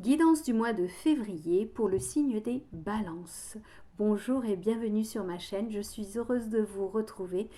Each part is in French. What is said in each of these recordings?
Guidance du mois de février pour le signe des balances. Bonjour et bienvenue sur ma chaîne, je suis heureuse de vous retrouver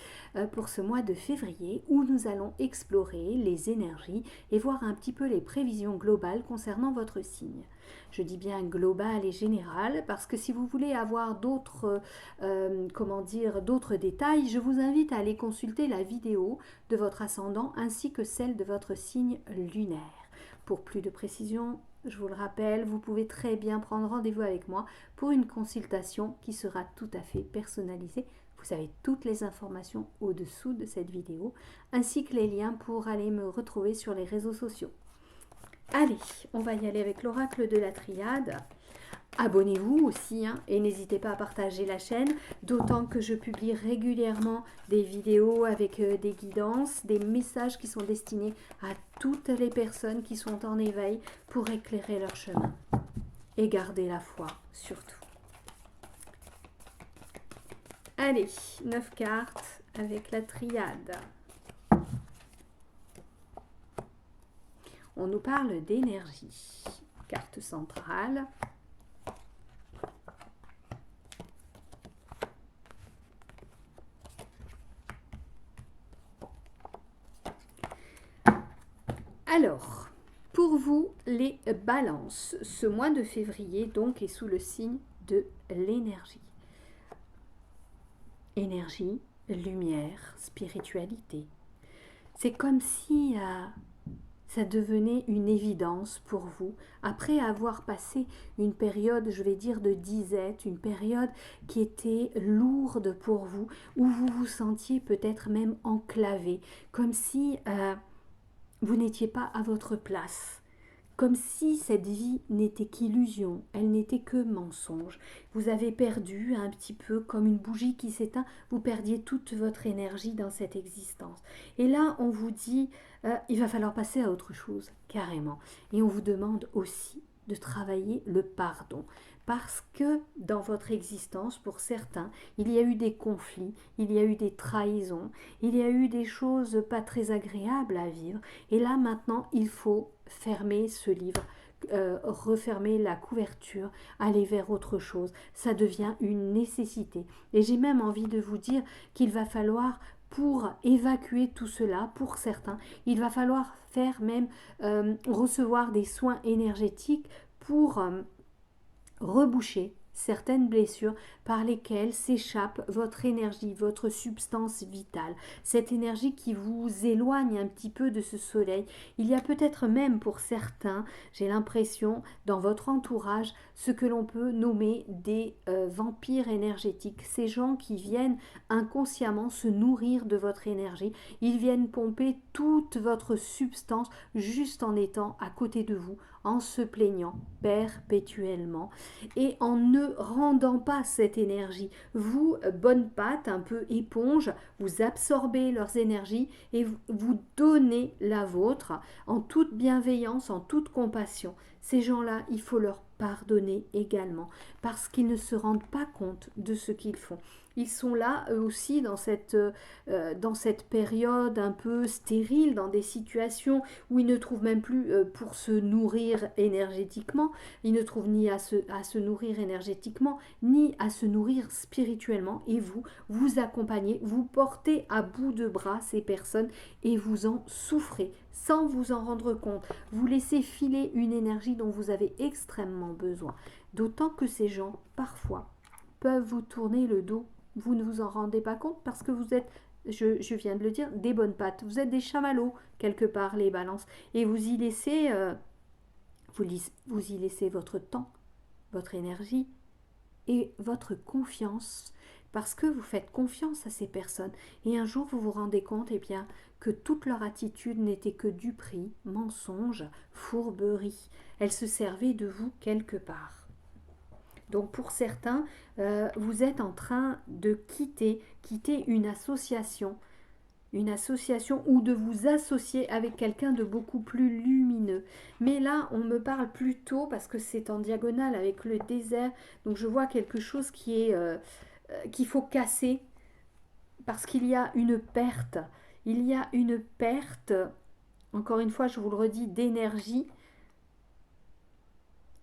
pour ce mois de février où nous allons explorer les énergies et voir un petit peu les prévisions globales concernant votre signe. Je dis bien global et général parce que si vous voulez avoir d'autres d'autres détails, je vous invite à aller consulter la vidéo de votre ascendant ainsi que celle de votre signe lunaire. Pour plus de précision, je vous le rappelle, vous pouvez très bien prendre rendez-vous avec moi pour une consultation qui sera tout à fait personnalisée. Vous avez toutes les informations au-dessous de cette vidéo, ainsi que les liens pour aller me retrouver sur les réseaux sociaux. Allez, on va y aller avec l'oracle de la triade. Abonnez-vous aussi et n'hésitez pas à partager la chaîne, d'autant que je publie régulièrement des vidéos avec des guidances, des messages qui sont destinés à toutes les personnes qui sont en éveil pour éclairer leur chemin et garder la foi surtout. Allez, 9 cartes avec la triade. On nous parle d'énergie. Carte centrale. Alors, pour vous, les balances, ce mois de février donc est sous le signe de l'énergie. Énergie, lumière, spiritualité. C'est comme si ça devenait une évidence pour vous, après avoir passé une période, je vais dire, de disette, une période qui était lourde pour vous, où vous vous sentiez peut-être même enclavé, comme si vous n'étiez pas à votre place, comme si cette vie n'était qu'illusion, elle n'était que mensonge. Vous avez perdu un petit peu comme une bougie qui s'éteint, vous perdiez toute votre énergie dans cette existence. Et là, on vous dit, il va falloir passer à autre chose, carrément. Et on vous demande aussi de travailler le pardon. Parce que dans votre existence, pour certains, il y a eu des conflits, il y a eu des trahisons, il y a eu des choses pas très agréables à vivre. Et là, maintenant, il faut fermer ce livre, refermer la couverture, aller vers autre chose. Ça devient une nécessité. Et j'ai même envie de vous dire qu'il va falloir, pour évacuer tout cela, pour certains, il va falloir faire même recevoir des soins énergétiques pour reboucher certaines blessures par lesquelles s'échappe votre énergie, votre substance vitale, cette énergie qui vous éloigne un petit peu de ce soleil. Il y a peut-être même pour certains, j'ai l'impression, dans votre entourage, ce que l'on peut nommer des vampires énergétiques, ces gens qui viennent inconsciemment se nourrir de votre énergie, ils viennent pomper toute votre substance juste en étant à côté de vous, en se plaignant perpétuellement et en ne rendant pas cette énergie. Vous, bonne patte, un peu éponge, vous absorbez leurs énergies et vous donnez la vôtre en toute bienveillance, en toute compassion. Ces gens-là, il faut leur pardonner également parce qu'ils ne se rendent pas compte de ce qu'ils font. Ils sont là, eux aussi, dans cette période un peu stérile, dans des situations où ils ne trouvent même plus pour se nourrir énergétiquement, ils ne trouvent ni à se nourrir énergétiquement, ni à se nourrir spirituellement. Et vous accompagnez, vous portez à bout de bras ces personnes et vous en souffrez sans vous en rendre compte. Vous laissez filer une énergie dont vous avez extrêmement besoin. D'autant que ces gens, parfois, peuvent vous tourner le dos. Vous ne vous en rendez pas compte parce que vous êtes, je viens de le dire, des bonnes pattes. Vous êtes des chamallows, quelque part, les balances. Et vous y laissez, vous y laissez votre temps, votre énergie et votre confiance. Parce que vous faites confiance à ces personnes. Et un jour, vous vous rendez compte bien, que toute leur attitude n'était que duperie, mensonge, fourberie. Elles se servaient de vous quelque part. Donc pour certains, vous êtes en train de quitter une association ou de vous associer avec quelqu'un de beaucoup plus lumineux. Mais là, on me parle plutôt, parce que c'est en diagonale avec le désert, donc je vois quelque chose qu'il faut casser, parce qu'il y a une perte. Il y a une perte, encore une fois, je vous le redis, d'énergie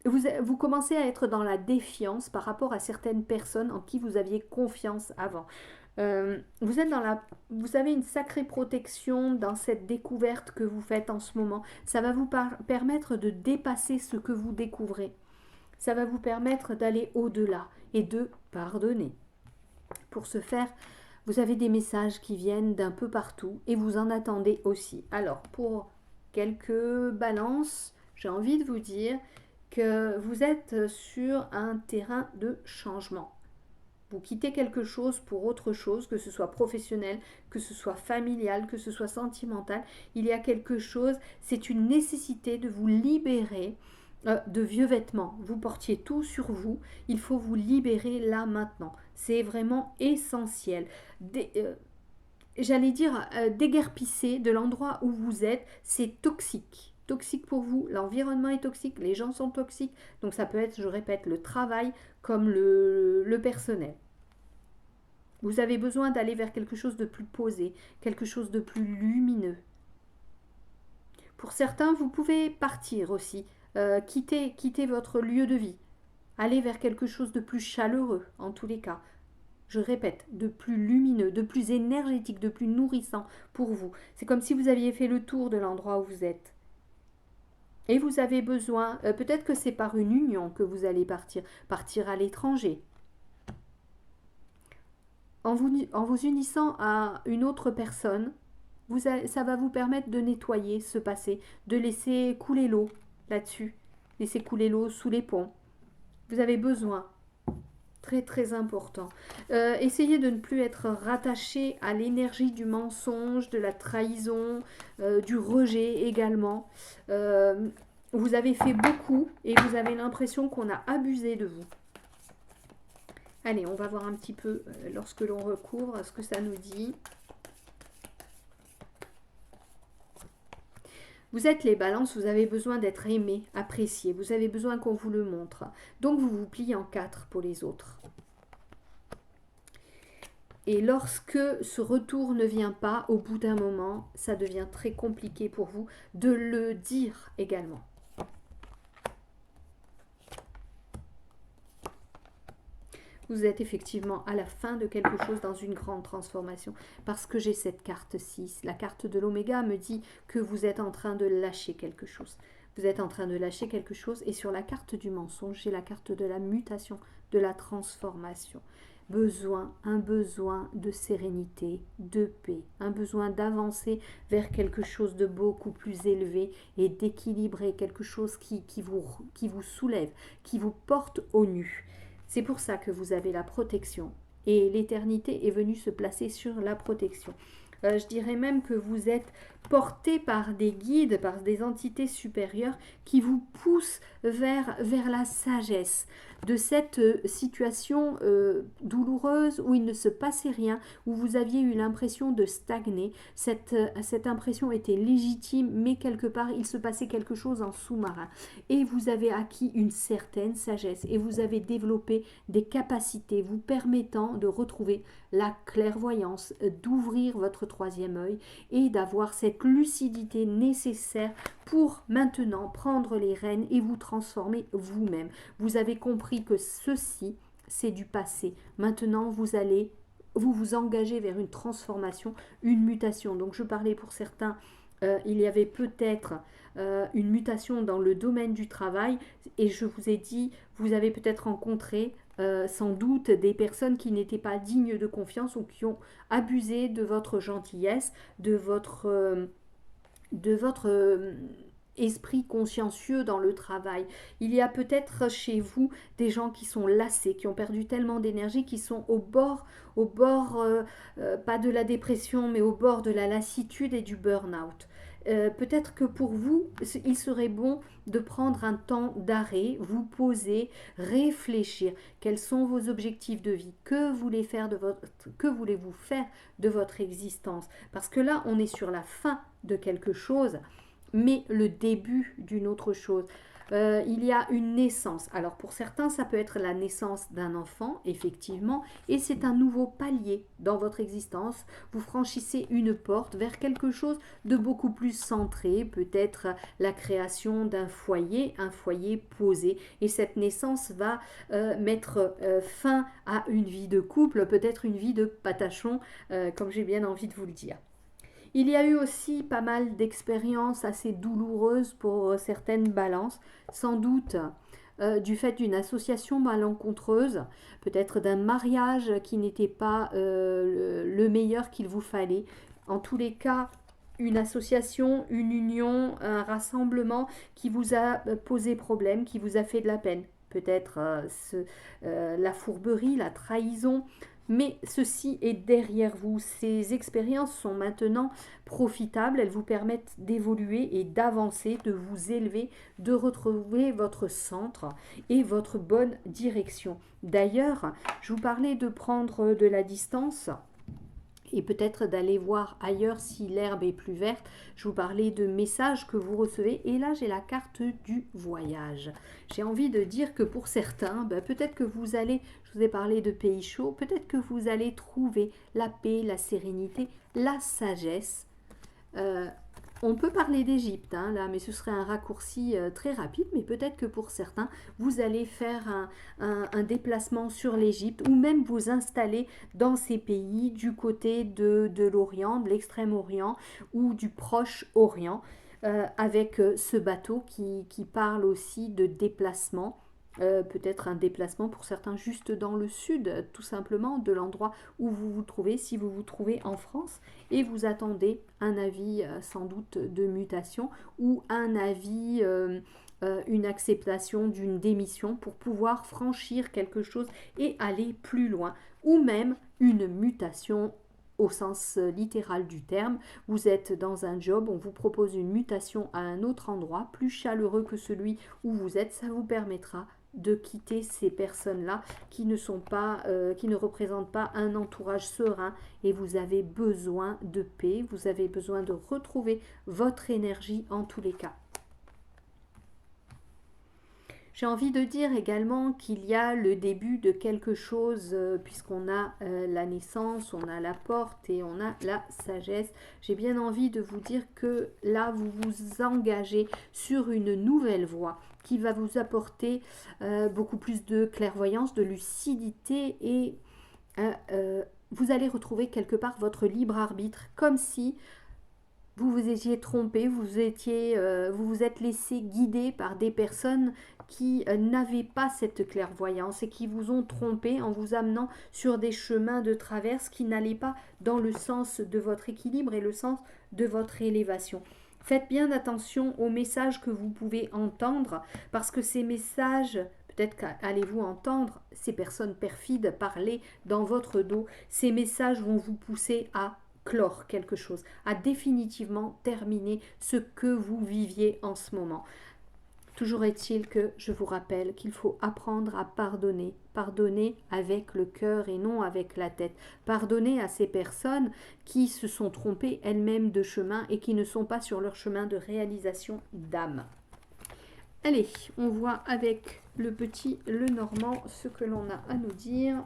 vous commencez à être dans la défiance par rapport à certaines personnes en qui vous aviez confiance avant. Vous avez une sacrée protection dans cette découverte que vous faites en ce moment. Ça va vous permettre de dépasser ce que vous découvrez. Ça va vous permettre d'aller au-delà et de pardonner. Pour ce faire, vous avez des messages qui viennent d'un peu partout et vous en attendez aussi. Alors, pour quelques balances, j'ai envie de vous dire que vous êtes sur un terrain de changement. Vous quittez quelque chose pour autre chose, que ce soit professionnel, que ce soit familial, que ce soit sentimental. Il y a quelque chose, c'est une nécessité de vous libérer de vieux vêtements. Vous portiez tout sur vous, il faut vous libérer là maintenant. C'est vraiment essentiel. J'allais dire déguerpisser de l'endroit où vous êtes, c'est toxique. Toxique pour vous, l'environnement est toxique, les gens sont toxiques, donc ça peut être, je répète, le travail comme le personnel. Vous avez besoin d'aller vers quelque chose de plus posé, quelque chose de plus lumineux. Pour certains, vous pouvez partir aussi, quitter votre lieu de vie, aller vers quelque chose de plus chaleureux en tous les cas. Je répète, de plus lumineux, de plus énergétique, de plus nourrissant pour vous. C'est comme si vous aviez fait le tour de l'endroit où vous êtes. Et vous avez besoin, peut-être que c'est par une union que vous allez partir à l'étranger. En vous unissant à une autre personne, ça va vous permettre de nettoyer ce passé, de laisser couler l'eau là-dessus, laisser couler l'eau sous les ponts. Vous avez besoin. Très très important. Essayez de ne plus être rattaché à l'énergie du mensonge, de la trahison, du rejet également. Vous avez fait beaucoup et vous avez l'impression qu'on a abusé de vous. Allez, on va voir un petit peu lorsque l'on recouvre ce que ça nous dit. Vous êtes les balances, vous avez besoin d'être aimé, apprécié, vous avez besoin qu'on vous le montre. Donc vous vous pliez en quatre pour les autres. Et lorsque ce retour ne vient pas, au bout d'un moment, ça devient très compliqué pour vous de le dire également. Vous êtes effectivement à la fin de quelque chose dans une grande transformation. Parce que j'ai cette carte 6. La carte de l'oméga me dit que vous êtes en train de lâcher quelque chose. Vous êtes en train de lâcher quelque chose. Et sur la carte du mensonge, j'ai la carte de la mutation, de la transformation. Un besoin de sérénité, de paix, un besoin d'avancer vers quelque chose de beaucoup plus élevé et d'équilibrer, quelque chose qui vous soulève, qui vous porte au nu. C'est pour ça que vous avez la protection. Et l'éternité est venue se placer sur la protection. Je dirais même que vous êtes porté par des guides, par des entités supérieures qui vous poussent vers la sagesse de cette situation douloureuse où il ne se passait rien, où vous aviez eu l'impression de stagner. Cette impression était légitime, mais quelque part, il se passait quelque chose en sous-marin. Et vous avez acquis une certaine sagesse et vous avez développé des capacités vous permettant de retrouver la clairvoyance, d'ouvrir votre troisième œil et d'avoir cette lucidité nécessaire pour maintenant prendre les rênes et vous transformer vous-même. Vous avez compris que ceci, c'est du passé. Maintenant, vous engagez vers une transformation, une mutation. Donc, je parlais pour certains, il y avait peut-être une mutation dans le domaine du travail et je vous ai dit, vous avez peut-être rencontré sans doute des personnes qui n'étaient pas dignes de confiance ou qui ont abusé de votre gentillesse, de votre esprit consciencieux dans le travail. Il y a peut-être chez vous des gens qui sont lassés, qui ont perdu tellement d'énergie, qui sont au bord pas de la dépression, mais au bord de la lassitude et du burn-out. Peut-être que pour vous, il serait bon de prendre un temps d'arrêt, vous poser, réfléchir. Quels sont vos objectifs de vie? Que voulez-vous faire de votre existence? Parce que là, on est sur la fin de quelque chose. mais le début d'une autre chose. Il y a une naissance. Alors pour certains, ça peut être la naissance d'un enfant, effectivement, et c'est un nouveau palier dans votre existence. Vous franchissez une porte vers quelque chose de beaucoup plus centré, peut-être la création d'un foyer, un foyer posé. Et cette naissance va mettre fin à une vie de couple, peut-être une vie de patachon, comme j'ai bien envie de vous le dire. Il y a eu aussi pas mal d'expériences assez douloureuses pour certaines balances, sans doute du fait d'une association malencontreuse, peut-être d'un mariage qui n'était pas le meilleur qu'il vous fallait. En tous les cas, une association, une union, un rassemblement qui vous a posé problème, qui vous a fait de la peine. Peut-être la fourberie, la trahison, mais ceci est derrière vous. Ces expériences sont maintenant profitables, elles vous permettent d'évoluer et d'avancer, de vous élever, de retrouver votre centre et votre bonne direction. D'ailleurs, je vous parlais de prendre de la distance et peut-être d'aller voir ailleurs si l'herbe est plus verte. Je vous parlais de messages que vous recevez et là j'ai la carte du voyage. J'ai envie de dire que pour certains, peut-être que vous allez, je vous ai parlé de pays chauds, peut-être que vous allez trouver la paix, la sérénité, la sagesse. On peut parler d'Égypte, là, mais ce serait un raccourci très rapide. Mais peut-être que pour certains, vous allez faire un déplacement sur l'Égypte ou même vous installer dans ces pays du côté de l'Orient, de l'Extrême-Orient ou du Proche-Orient, avec ce bateau qui parle aussi de déplacement. Peut-être un déplacement pour certains juste dans le sud, tout simplement, de l'endroit où vous vous trouvez, si vous vous trouvez en France, et vous attendez un avis sans doute de mutation ou un avis, une acceptation d'une démission pour pouvoir franchir quelque chose et aller plus loin, ou même une mutation au sens littéral du terme. Vous êtes dans un job, on vous propose une mutation à un autre endroit, plus chaleureux que celui où vous êtes, ça vous permettra de quitter ces personnes-là qui ne sont pas, qui ne représentent pas un entourage serein et vous avez besoin de paix, vous avez besoin de retrouver votre énergie en tous les cas. J'ai envie de dire également qu'il y a le début de quelque chose, puisqu'on a la naissance, on a la porte et on a la sagesse. J'ai bien envie de vous dire que là, vous vous engagez sur une nouvelle voie qui va vous apporter beaucoup plus de clairvoyance, de lucidité et vous allez retrouver quelque part votre libre arbitre, comme si vous vous étiez trompé, vous vous êtes laissé guider par des personnes qui n'avaient pas cette clairvoyance et qui vous ont trompé en vous amenant sur des chemins de traverse qui n'allaient pas dans le sens de votre équilibre et le sens de votre élévation. Faites bien attention aux messages que vous pouvez entendre parce que ces messages, peut-être qu'allez-vous entendre ces personnes perfides parler dans votre dos, ces messages vont vous pousser à clore quelque chose, à définitivement terminer ce que vous viviez en ce moment. Toujours est-il que je vous rappelle qu'il faut apprendre à pardonner, pardonner avec le cœur et non avec la tête, pardonner à ces personnes qui se sont trompées elles-mêmes de chemin et qui ne sont pas sur leur chemin de réalisation d'âme. Allez, on voit avec le petit Lenormand ce que l'on a à nous dire.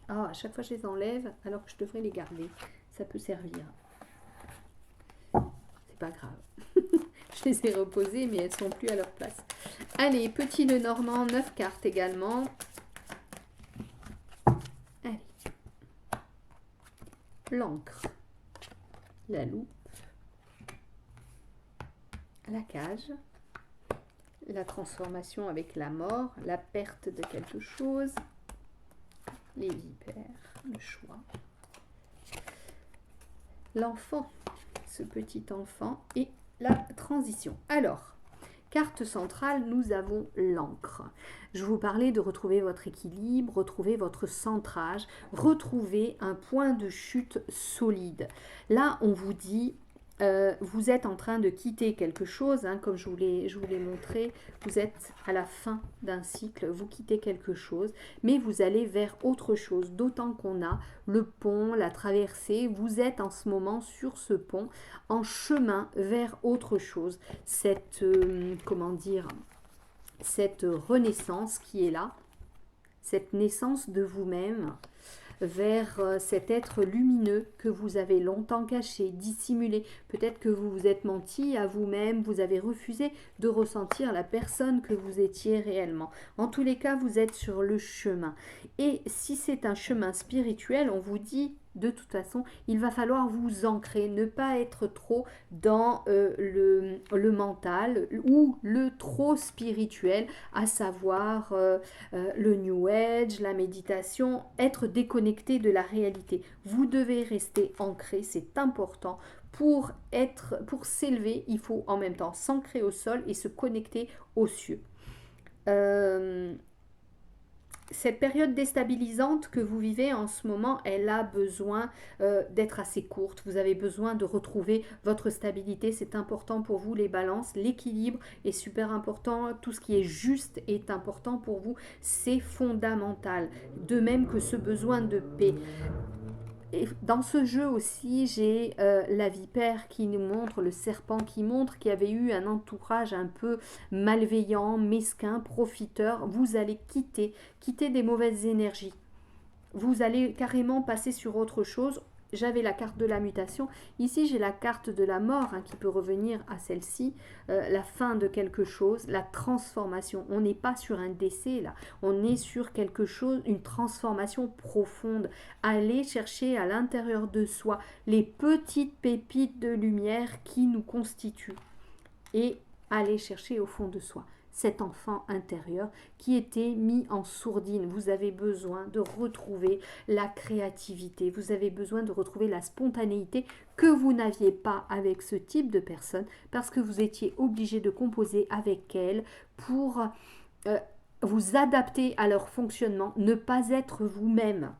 Ah, à chaque fois je les enlève alors que je devrais les garder. Ça peut servir. C'est pas grave. Je les ai reposées mais elles sont plus à leur place. Allez, petit Lenormand, 9 cartes également. Allez. L'encre. La loupe. La cage. La transformation avec la mort. La perte de quelque chose. Les vipères, le choix. L'enfant, ce petit enfant et la transition. Alors, carte centrale, nous avons l'encre. Je vous parlais de retrouver votre équilibre, retrouver votre centrage, retrouver un point de chute solide. Là, on vous dit, vous êtes en train de quitter quelque chose, hein, comme je vous l'ai montré, vous êtes à la fin d'un cycle, vous quittez quelque chose, mais vous allez vers autre chose, d'autant qu'on a le pont, la traversée, vous êtes en ce moment sur ce pont, en chemin vers autre chose, cette, comment dire, cette renaissance qui est là, cette naissance de vous-même, vers cet être lumineux que vous avez longtemps caché, dissimulé. Peut-être que vous vous êtes menti à vous-même, vous avez refusé de ressentir la personne que vous étiez réellement. En tous les cas, vous êtes sur le chemin. Et si c'est un chemin spirituel, on vous dit de toute façon, il va falloir vous ancrer, ne pas être trop dans le mental ou le trop spirituel, à savoir le New Age, la méditation, être déconnecté de la réalité. Vous devez rester ancré, c'est important. Pour s'élever, il faut en même temps s'ancrer au sol et se connecter aux cieux. Cette période déstabilisante que vous vivez en ce moment, elle a besoin d'être assez courte. Vous avez besoin de retrouver votre stabilité. C'est important pour vous, les balances. L'équilibre est super important. Tout ce qui est juste est important pour vous. C'est fondamental. De même que ce besoin de paix. Et dans ce jeu aussi, j'ai la vipère qui nous montre, le serpent qui montre qu'il y avait eu un entourage un peu malveillant, mesquin, profiteur. Vous allez quitter des mauvaises énergies. Vous allez carrément passer sur autre chose. J'avais la carte de la mutation. Ici, j'ai la carte de la mort, hein, qui peut revenir à celle-ci. La fin de quelque chose, la transformation. On n'est pas sur un décès, là. On est sur quelque chose, une transformation profonde. Aller chercher à l'intérieur de soi les petites pépites de lumière qui nous constituent. Et aller chercher au fond de soi cet enfant intérieur qui était mis en sourdine. Vous avez besoin de retrouver la créativité, vous avez besoin de retrouver la spontanéité que vous n'aviez pas avec ce type de personne parce que vous étiez obligé de composer avec elle pour vous adapter à leur fonctionnement, ne pas être vous-même.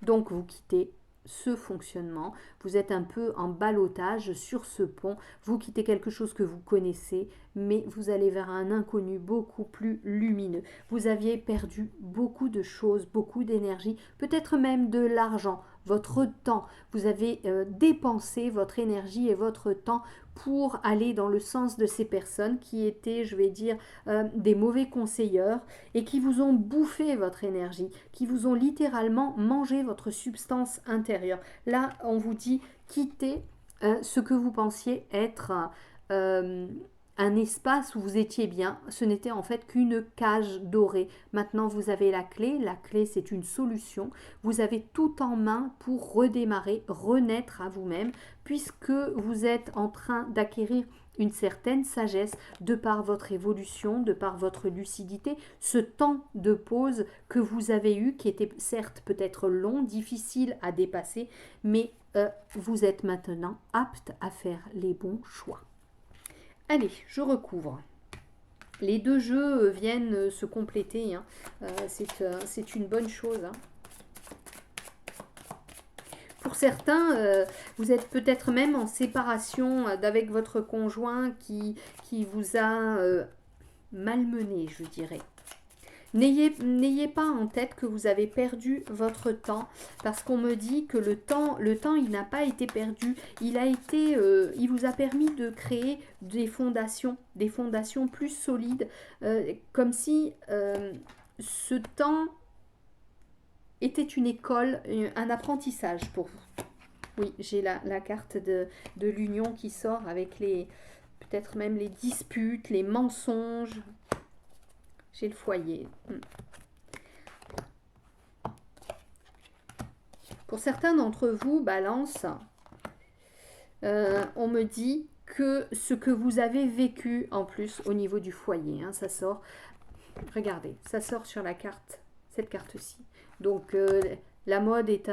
Donc vous quittez ce fonctionnement, vous êtes un peu en ballottage sur ce pont, vous quittez quelque chose que vous connaissez, mais vous allez vers un inconnu beaucoup plus lumineux. Vous aviez perdu beaucoup de choses, beaucoup d'énergie, peut-être même de l'argent, votre temps. Vous avez dépensé votre énergie et votre temps pour aller dans le sens de ces personnes qui étaient, je vais dire, des mauvais conseilleurs et qui vous ont bouffé votre énergie, qui vous ont littéralement mangé votre substance intérieure. Là, on vous dit quittez ce que vous pensiez être un espace où vous étiez bien. Ce n'était en fait qu'une cage dorée. Maintenant, vous avez la clé. La clé, c'est une solution. Vous avez tout en main pour redémarrer, renaître à vous-même, puisque vous êtes en train d'acquérir une certaine sagesse de par votre évolution, de par votre lucidité, ce temps de pause que vous avez eu, qui était certes peut-être long, difficile à dépasser, mais vous êtes maintenant apte à faire les bons choix. Allez, je recouvre. Les deux jeux viennent se compléter, hein. C'est une bonne chose, hein. Pour certains, vous êtes peut-être même en séparation d'avec votre conjoint qui vous a malmené, je dirais. N'ayez pas en tête que vous avez perdu votre temps, parce qu'on me dit que le temps, il n'a pas été perdu. Il vous a permis de créer des fondations plus solides, comme si ce temps était une école, un apprentissage pour vous. Oui, j'ai la carte de l'union qui sort avec peut-être même les disputes, les mensonges. J'ai le foyer. Pour certains d'entre vous, Balance, on me dit que ce que vous avez vécu en plus au niveau du foyer, hein, ça sort. Regardez, ça sort sur la carte, cette carte-ci. Donc, la mode est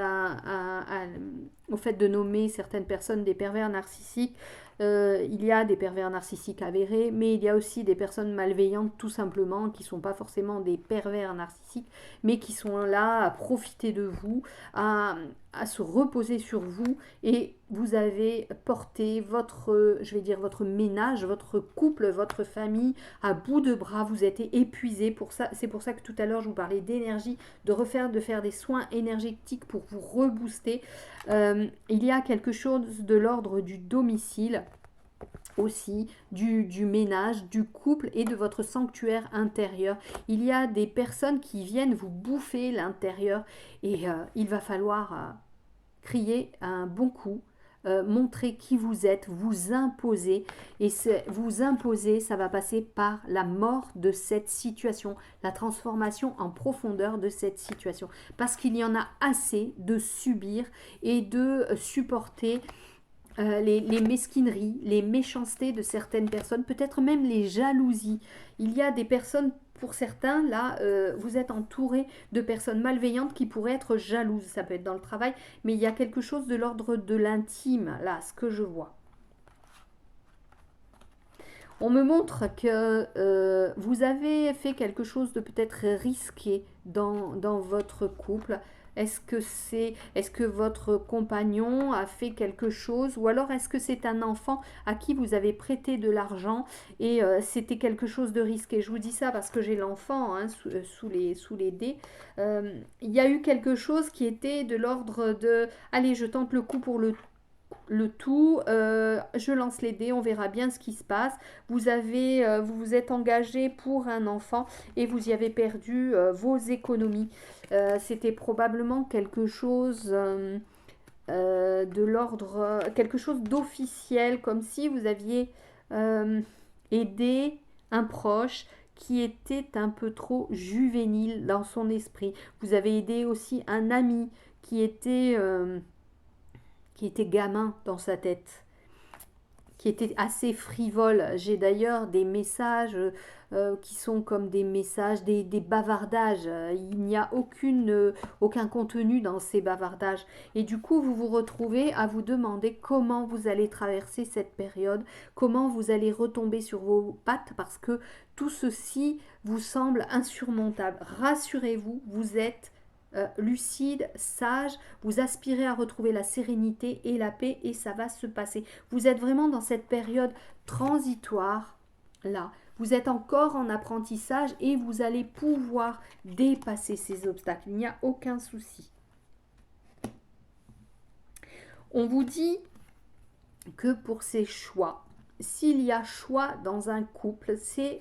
au fait de nommer certaines personnes des pervers narcissiques. Il y a des pervers narcissiques avérés, mais il y a aussi des personnes malveillantes tout simplement, qui ne sont pas forcément des pervers narcissiques, mais qui sont là à profiter de vous, à à se reposer sur vous et vous avez porté votre, je vais dire, votre ménage, votre couple, votre famille à bout de bras, vous êtes épuisé pour ça. C'est pour ça que tout à l'heure je vous parlais d'énergie, de faire des soins énergétiques pour vous rebooster. Il y a quelque chose de l'ordre du domicile aussi, du ménage, du couple et de votre sanctuaire intérieur. Il y a des personnes qui viennent vous bouffer l'intérieur et il va falloir crier un bon coup, montrer qui vous êtes, vous imposer. Et vous imposer, ça va passer par la mort de cette situation, la transformation en profondeur de cette situation. Parce qu'il y en a assez de subir et de supporter les mesquineries, les méchancetés de certaines personnes, peut-être même les jalousies. Il y a des personnes, pour certains, là, vous êtes entouré de personnes malveillantes qui pourraient être jalouses. Ça peut être dans le travail, mais il y a quelque chose de l'ordre de l'intime, là, ce que je vois. On me montre que vous avez fait quelque chose de peut-être risqué dans votre couple. Est-ce que votre compagnon a fait quelque chose ou alors est-ce que c'est un enfant à qui vous avez prêté de l'argent et c'était quelque chose de risqué? Je vous dis ça parce que j'ai l'enfant hein, sous les dés. Il y a eu quelque chose qui était de l'ordre de allez, je tente le coup pour le tout, je lance les dés, on verra bien ce qui se passe. Vous vous êtes engagé pour un enfant et vous y avez perdu vos économies. C'était probablement quelque chose de l'ordre, quelque chose d'officiel, comme si vous aviez aidé un proche qui était un peu trop juvénile dans son esprit. Vous avez aidé aussi un ami qui était gamin dans sa tête, qui était assez frivole. J'ai d'ailleurs des messages qui sont comme des messages, des bavardages. Il n'y a aucun contenu dans ces bavardages. Et du coup, vous vous retrouvez à vous demander comment vous allez traverser cette période, comment vous allez retomber sur vos pattes, parce que tout ceci vous semble insurmontable. Rassurez-vous, vous êtes lucide, sage, vous aspirez à retrouver la sérénité et la paix et ça va se passer. Vous êtes vraiment dans cette période transitoire là. Vous êtes encore en apprentissage et vous allez pouvoir dépasser ces obstacles. Il n'y a aucun souci. On vous dit que pour ces choix, s'il y a choix dans un couple, c'est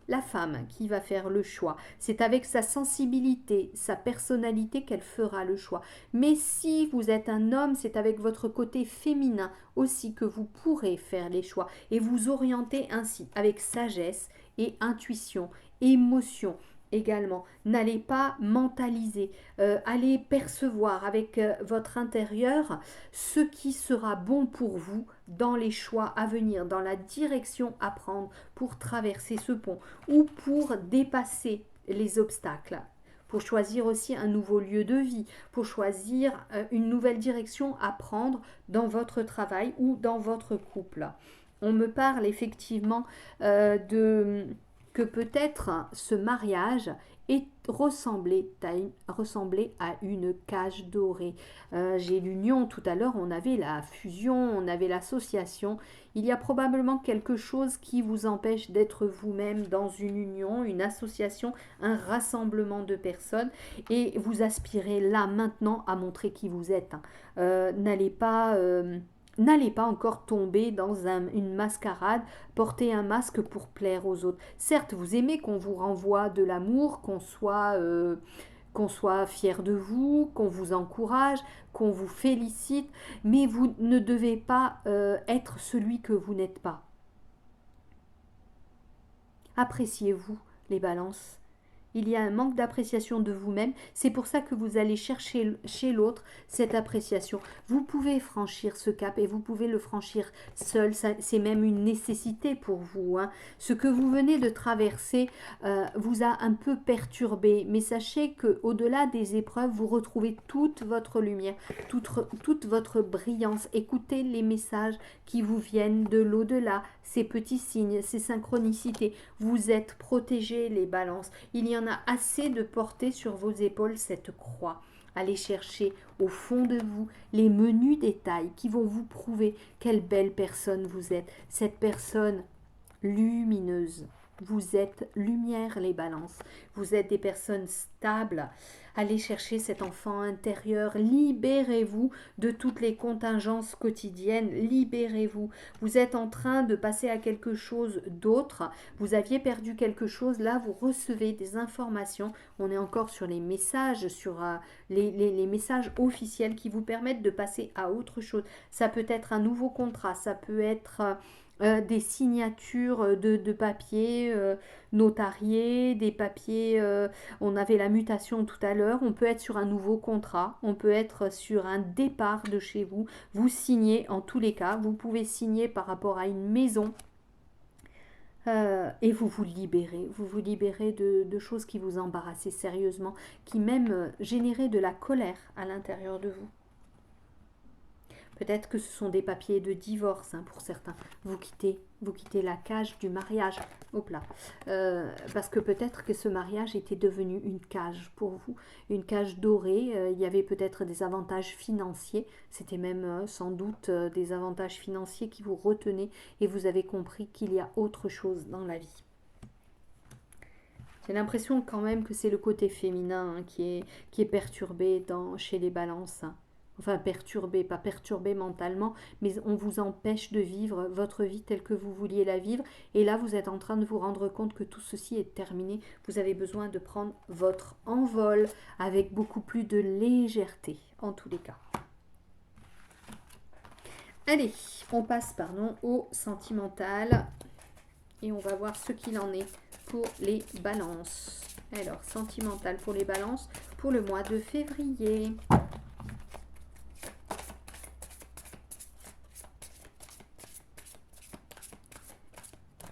la femme qui va faire le choix. C'est avec sa sensibilité, sa personnalité qu'elle fera le choix. Mais si vous êtes un homme, c'est avec votre côté féminin aussi que vous pourrez faire les choix et vous orienter ainsi avec sagesse et intuition, émotion également. N'allez pas mentaliser, allez percevoir avec votre intérieur ce qui sera bon pour vous dans les choix à venir, dans la direction à prendre pour traverser ce pont ou pour dépasser les obstacles, pour choisir aussi un nouveau lieu de vie, pour choisir une nouvelle direction à prendre dans votre travail ou dans votre couple. On me parle effectivement que peut-être ce mariage ressemblait à une cage dorée. J'ai l'union tout à l'heure, on avait la fusion, on avait l'association. Il y a probablement quelque chose qui vous empêche d'être vous-même dans une union, une association, un rassemblement de personnes et vous aspirez là maintenant à montrer qui vous êtes. N'allez pas encore tomber dans une mascarade, porter un masque pour plaire aux autres. Certes, vous aimez qu'on vous renvoie de l'amour, qu'on soit fier de vous, qu'on vous encourage, qu'on vous félicite, mais vous ne devez pas être celui que vous n'êtes pas. Appréciez-vous, les balances. Il y a un manque d'appréciation de vous-même. C'est pour ça que vous allez chercher chez l'autre cette appréciation. Vous pouvez franchir ce cap et vous pouvez le franchir seul. C'est même une nécessité pour vous. Hein. Ce que vous venez de traverser vous a un peu perturbé. Mais sachez qu'au-delà des épreuves, vous retrouvez toute votre lumière, toute votre brillance. Écoutez les messages qui vous viennent de l'au-delà, ces petits signes, ces synchronicités. Vous êtes protégés, les balances. Il y en a assez de porter sur vos épaules cette croix. Allez chercher au fond de vous les menus détails qui vont vous prouver quelle belle personne vous êtes. Cette personne lumineuse. Vous êtes lumière, les balances. Vous êtes des personnes stables. Allez chercher cet enfant intérieur. Libérez-vous de toutes les contingences quotidiennes. Libérez-vous. Vous êtes en train de passer à quelque chose d'autre. Vous aviez perdu quelque chose. Là, vous recevez des informations. On est encore sur les messages, sur les messages officiels qui vous permettent de passer à autre chose. Ça peut être un nouveau contrat. Ça peut être des signatures de papiers notariés, des papiers, on avait la mutation tout à l'heure, on peut être sur un nouveau contrat, on peut être sur un départ de chez vous, vous signez en tous les cas, vous pouvez signer par rapport à une maison et vous vous libérez de choses qui vous embarrassaient sérieusement, qui même généraient de la colère à l'intérieur de vous. Peut-être que ce sont des papiers de divorce pour certains. Vous quittez la cage du mariage. Hop là. Parce que peut-être que ce mariage était devenu une cage pour vous. Une cage dorée. Il y avait peut-être des avantages financiers. C'était même sans doute des avantages financiers qui vous retenaient. Et vous avez compris qu'il y a autre chose dans la vie. J'ai l'impression quand même que c'est le côté féminin qui est perturbé chez les balances. Enfin perturbé, pas perturbé mentalement, mais on vous empêche de vivre votre vie telle que vous vouliez la vivre. Et là, vous êtes en train de vous rendre compte que tout ceci est terminé. Vous avez besoin de prendre votre envol avec beaucoup plus de légèreté, en tous les cas. Allez, on passe au sentimental. Et on va voir ce qu'il en est pour les balances. Alors, sentimental pour les balances pour le mois de février.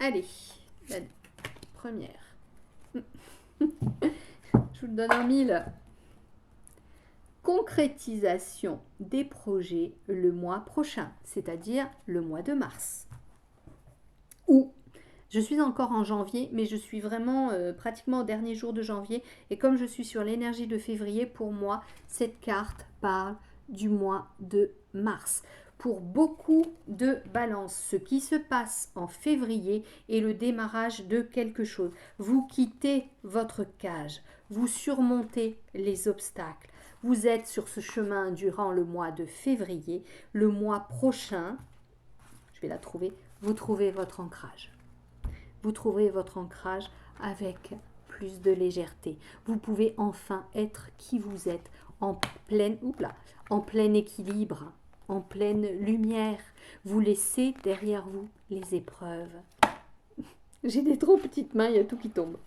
Allez, la première. Je vous le donne en 1000. Concrétisation des projets le mois prochain, c'est-à-dire le mois de mars. Ou, je suis encore en janvier, mais je suis vraiment pratiquement au dernier jour de janvier. Et comme je suis sur l'énergie de février, pour moi, cette carte parle du mois de mars. Pour beaucoup de balances, ce qui se passe en février est le démarrage de quelque chose. Vous quittez votre cage, vous surmontez les obstacles. Vous êtes sur ce chemin durant le mois de février. Le mois prochain, je vais la trouver, vous trouvez votre ancrage. Vous trouverez votre ancrage avec plus de légèreté. Vous pouvez enfin être qui vous êtes en plein équilibre, en pleine lumière. Vous laissez derrière vous les épreuves. J'ai des trop petites mains, il y a tout qui tombe.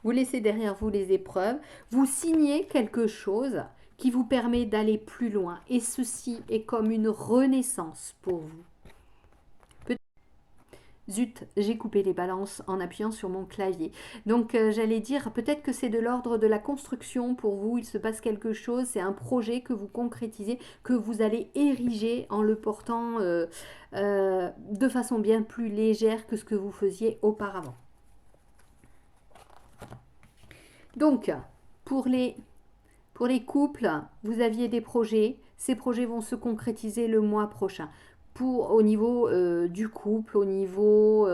Vous laissez derrière vous les épreuves. Vous signez quelque chose qui vous permet d'aller plus loin. Et ceci est comme une renaissance pour vous. Zut, j'ai coupé les balances en appuyant sur mon clavier. Donc j'allais dire, peut-être que c'est de l'ordre de la construction pour vous, il se passe quelque chose, c'est un projet que vous concrétisez, que vous allez ériger en le portant de façon bien plus légère que ce que vous faisiez auparavant. Donc, pour les couples, vous aviez des projets, ces projets vont se concrétiser le mois prochain. Au niveau du couple, au niveau,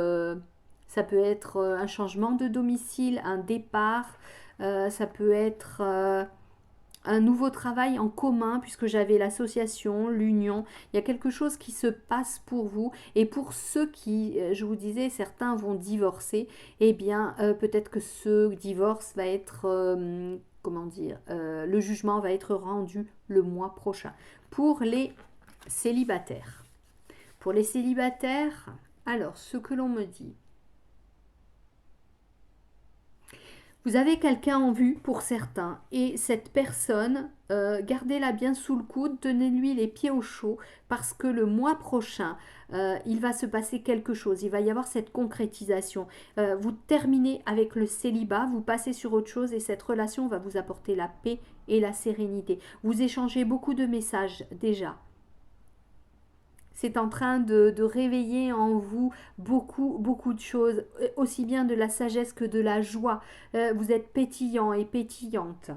ça peut être un changement de domicile, un départ, ça peut être un nouveau travail en commun, puisque j'avais l'association, l'union. Il y a quelque chose qui se passe pour vous. Et pour ceux qui, je vous disais, certains vont divorcer, eh bien, peut-être que ce divorce va être, le jugement va être rendu le mois prochain. Pour les célibataires. Pour les célibataires, alors, ce que l'on me dit. Vous avez quelqu'un en vue pour certains et cette personne, gardez-la bien sous le coude, tenez-lui les pieds au chaud parce que le mois prochain, il va se passer quelque chose, il va y avoir cette concrétisation. Vous terminez avec le célibat, vous passez sur autre chose et cette relation va vous apporter la paix et la sérénité. Vous échangez beaucoup de messages déjà. C'est en train de réveiller en vous beaucoup de choses, aussi bien de la sagesse que de la joie. Vous êtes pétillant et pétillante.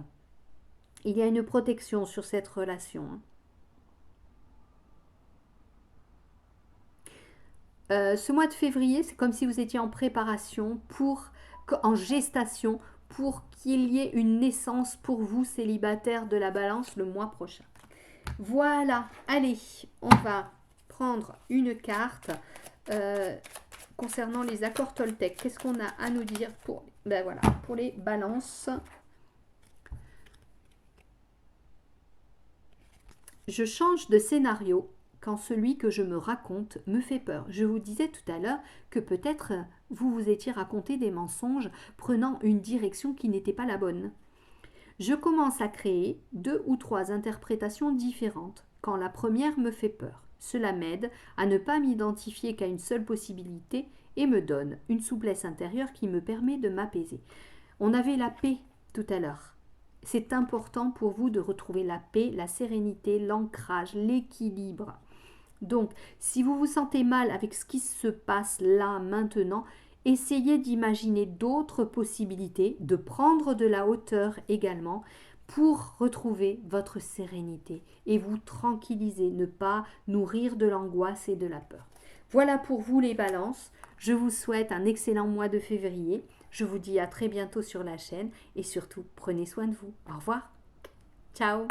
Il y a une protection sur cette relation. Ce mois de février, c'est comme si vous étiez en préparation, en gestation, pour qu'il y ait une naissance pour vous, célibataires de la balance, le mois prochain. Voilà, allez, on va prendre une carte concernant les accords Toltec. Qu'est-ce qu'on a à nous dire pour les balances? Je change de scénario quand celui que je me raconte me fait peur. Je vous disais tout à l'heure que peut-être vous vous étiez raconté des mensonges prenant une direction qui n'était pas la bonne. Je commence à créer 2 ou 3 interprétations différentes quand la première me fait peur. Cela m'aide à ne pas m'identifier qu'à une seule possibilité et me donne une souplesse intérieure qui me permet de m'apaiser. On avait la paix tout à l'heure. C'est important pour vous de retrouver la paix, la sérénité, l'ancrage, l'équilibre. Donc, si vous vous sentez mal avec ce qui se passe là, maintenant, essayez d'imaginer d'autres possibilités, de prendre de la hauteur également pour retrouver votre sérénité et vous tranquilliser, ne pas nourrir de l'angoisse et de la peur. Voilà pour vous les balances. Je vous souhaite un excellent mois de février. Je vous dis à très bientôt sur la chaîne et surtout, prenez soin de vous. Au revoir. Ciao.